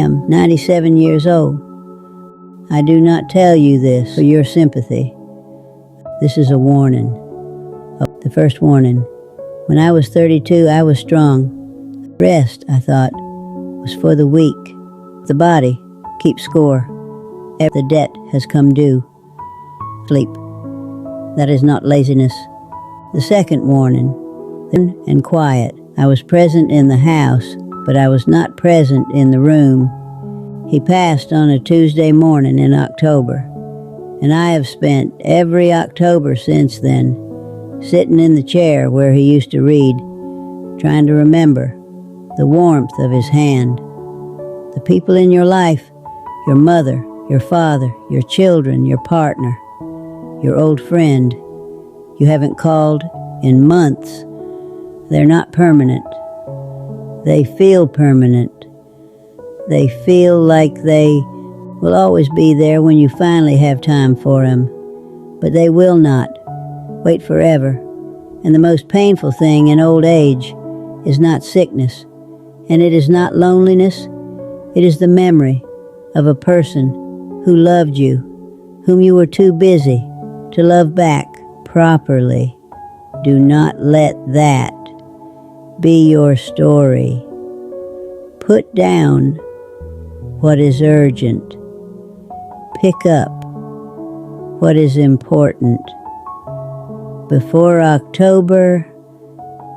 am 97 years old. I do not tell you this for your sympathy. This is a warning. The first warning. When I was 32, I was strong. Rest, I thought, was for the weak. The body keeps score. The debt has come due. Sleep. That is not laziness. The second warning. And quiet. I was present in the house, but I was not present in the room. He passed on a Tuesday morning in October, and I have spent every October since then sitting in the chair where he used to read, trying to remember the warmth of his hand. The people in your life, your mother, your father, your children, your partner, your old friend, you haven't called in months. They're not permanent. They feel permanent. They feel like they will always be there when you finally have time for them. But they will not wait forever. And the most painful thing in old age is not sickness, and it is not loneliness. It is the memory of a person who loved you, whom you were too busy to love back properly. Do not let that be your story. Put down what is urgent. Pick up what is important. Before October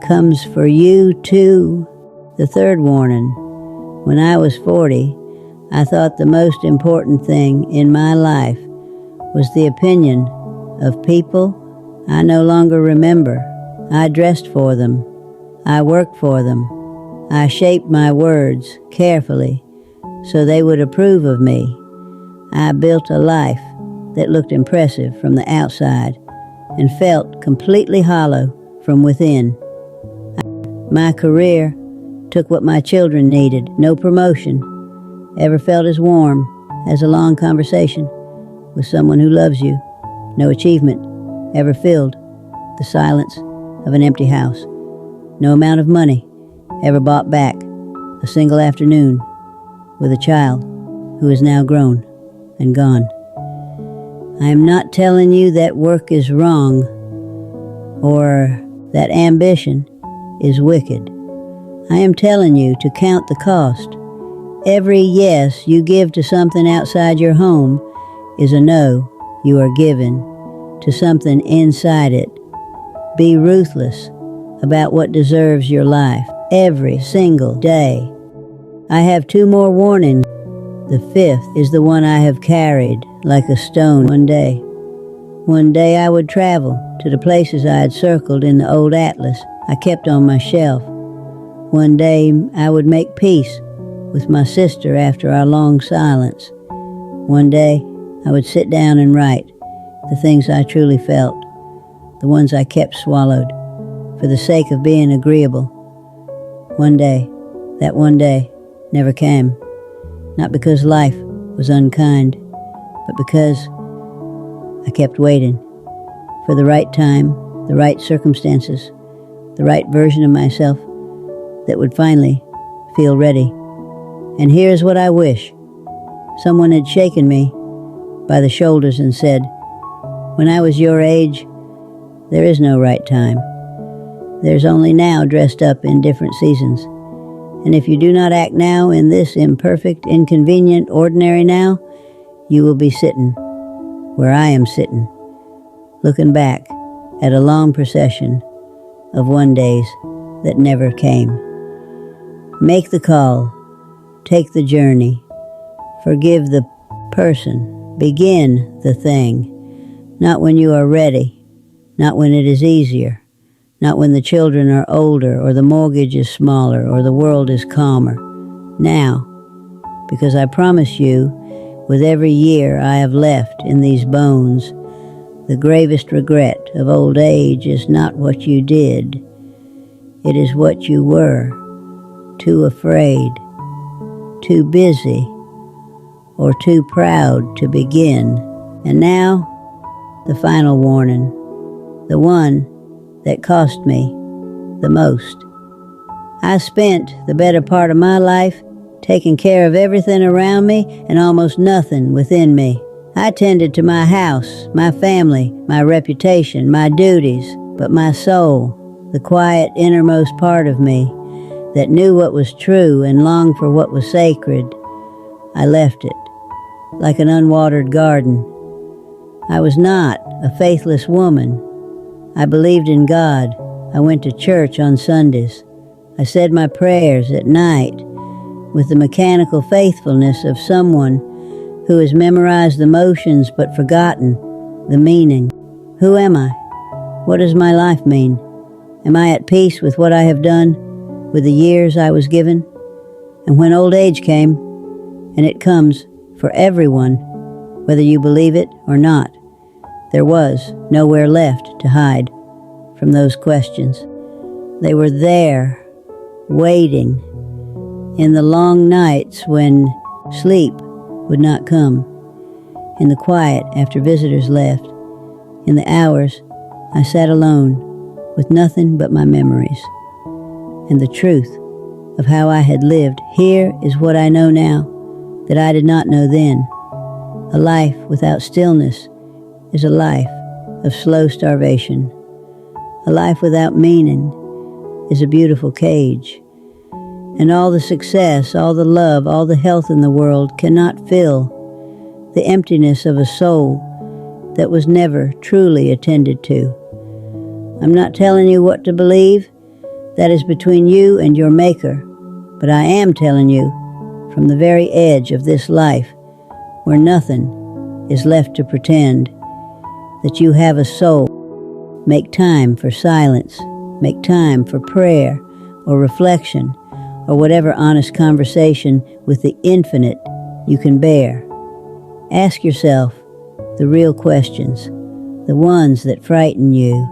comes for you too. The third warning. When I was 40, I thought the most important thing in my life was the opinion of people I no longer remember. I dressed for them. I worked for them. I shaped my words carefully so they would approve of me. I built a life that looked impressive from the outside and felt completely hollow from within. My career took what my children needed. No promotion ever felt as warm as a long conversation with someone who loves you. No achievement ever filled the silence of an empty house. No amount of money ever bought back a single afternoon with a child who is now grown and gone. I am not telling you that work is wrong or that ambition is wicked. I am telling you to count the cost. Every yes you give to something outside your home is a no you are given to something inside it. Be ruthless about what deserves your life every single day. I have 2 more warnings. The 5th is the one I have carried like a stone. One day I would travel to the places I had circled in the old atlas I kept on my shelf. One day I would make peace with my sister after our long silence. One day I would sit down and write the things I truly felt, the ones I kept swallowed for the sake of being agreeable. One day, that one day, never came. Not because life was unkind, but because I kept waiting for the right time, the right circumstances, the right version of myself that would finally feel ready. And here's what I wish. Someone had shaken me by the shoulders and said, when I was your age, there is no right time. There's only now dressed up in different seasons. And if you do not act now in this imperfect, inconvenient, ordinary now, you will be sitting where I am sitting, looking back at a long procession of one days that never came. Make the call, take the journey, forgive the person, begin the thing, not when you are ready, not when it is easier, not when the children are older or the mortgage is smaller or the world is calmer. Now, because I promise you, with every year I have left in these bones, the gravest regret of old age is not what you did. It is what you were, too afraid, too busy, or too proud to begin. And now, the final warning, the one that cost me the most. I spent the better part of my life taking care of everything around me and almost nothing within me. I tended to my house, my family, my reputation, my duties, but my soul, the quiet innermost part of me that knew what was true and longed for what was sacred, I left it, like an unwatered garden. I was not a faithless woman. I believed in God. I went to church on Sundays. I said my prayers at night with the mechanical faithfulness of someone who has memorized the motions but forgotten the meaning. Who am I? What does my life mean? Am I at peace with what I have done, with the years I was given? And when old age came, and it comes for everyone, whether you believe it or not, there was nowhere left to hide from those questions. They were there, waiting, in the long nights when sleep would not come, in the quiet after visitors left, in the hours I sat alone with nothing but my memories. And the truth of how I had lived here is what I know now that I did not know then. A life without stillness is a life of slow starvation. A life without meaning is a beautiful cage. And all the success, all the love, all the health in the world cannot fill the emptiness of a soul that was never truly attended to. I'm not telling you what to believe. That is between you and your Maker. But I am telling you, from the very edge of this life, where nothing is left to pretend, that you have a soul. Make time for silence. Make time for prayer or reflection or whatever honest conversation with the infinite you can bear. Ask yourself the real questions, the ones that frighten you,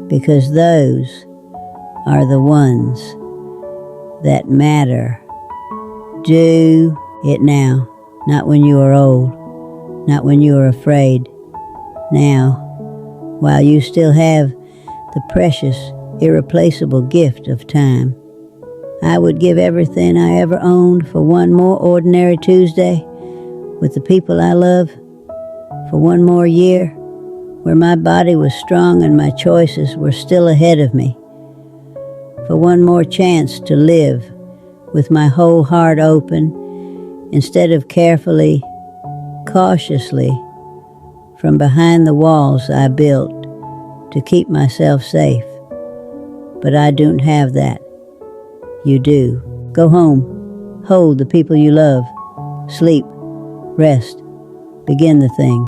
because those are the ones that matter. Do it now, not when you are old, not when you are afraid. Now, while you still have the precious, irreplaceable gift of time. I would give everything I ever owned for one more ordinary Tuesday with the people I love, for one more year where my body was strong and my choices were still ahead of me, for one more chance to live with my whole heart open instead of carefully, cautiously, from behind the walls I built to keep myself safe. But I don't have that. You do. Go home. Hold the people you love. Sleep. Rest. Begin the thing.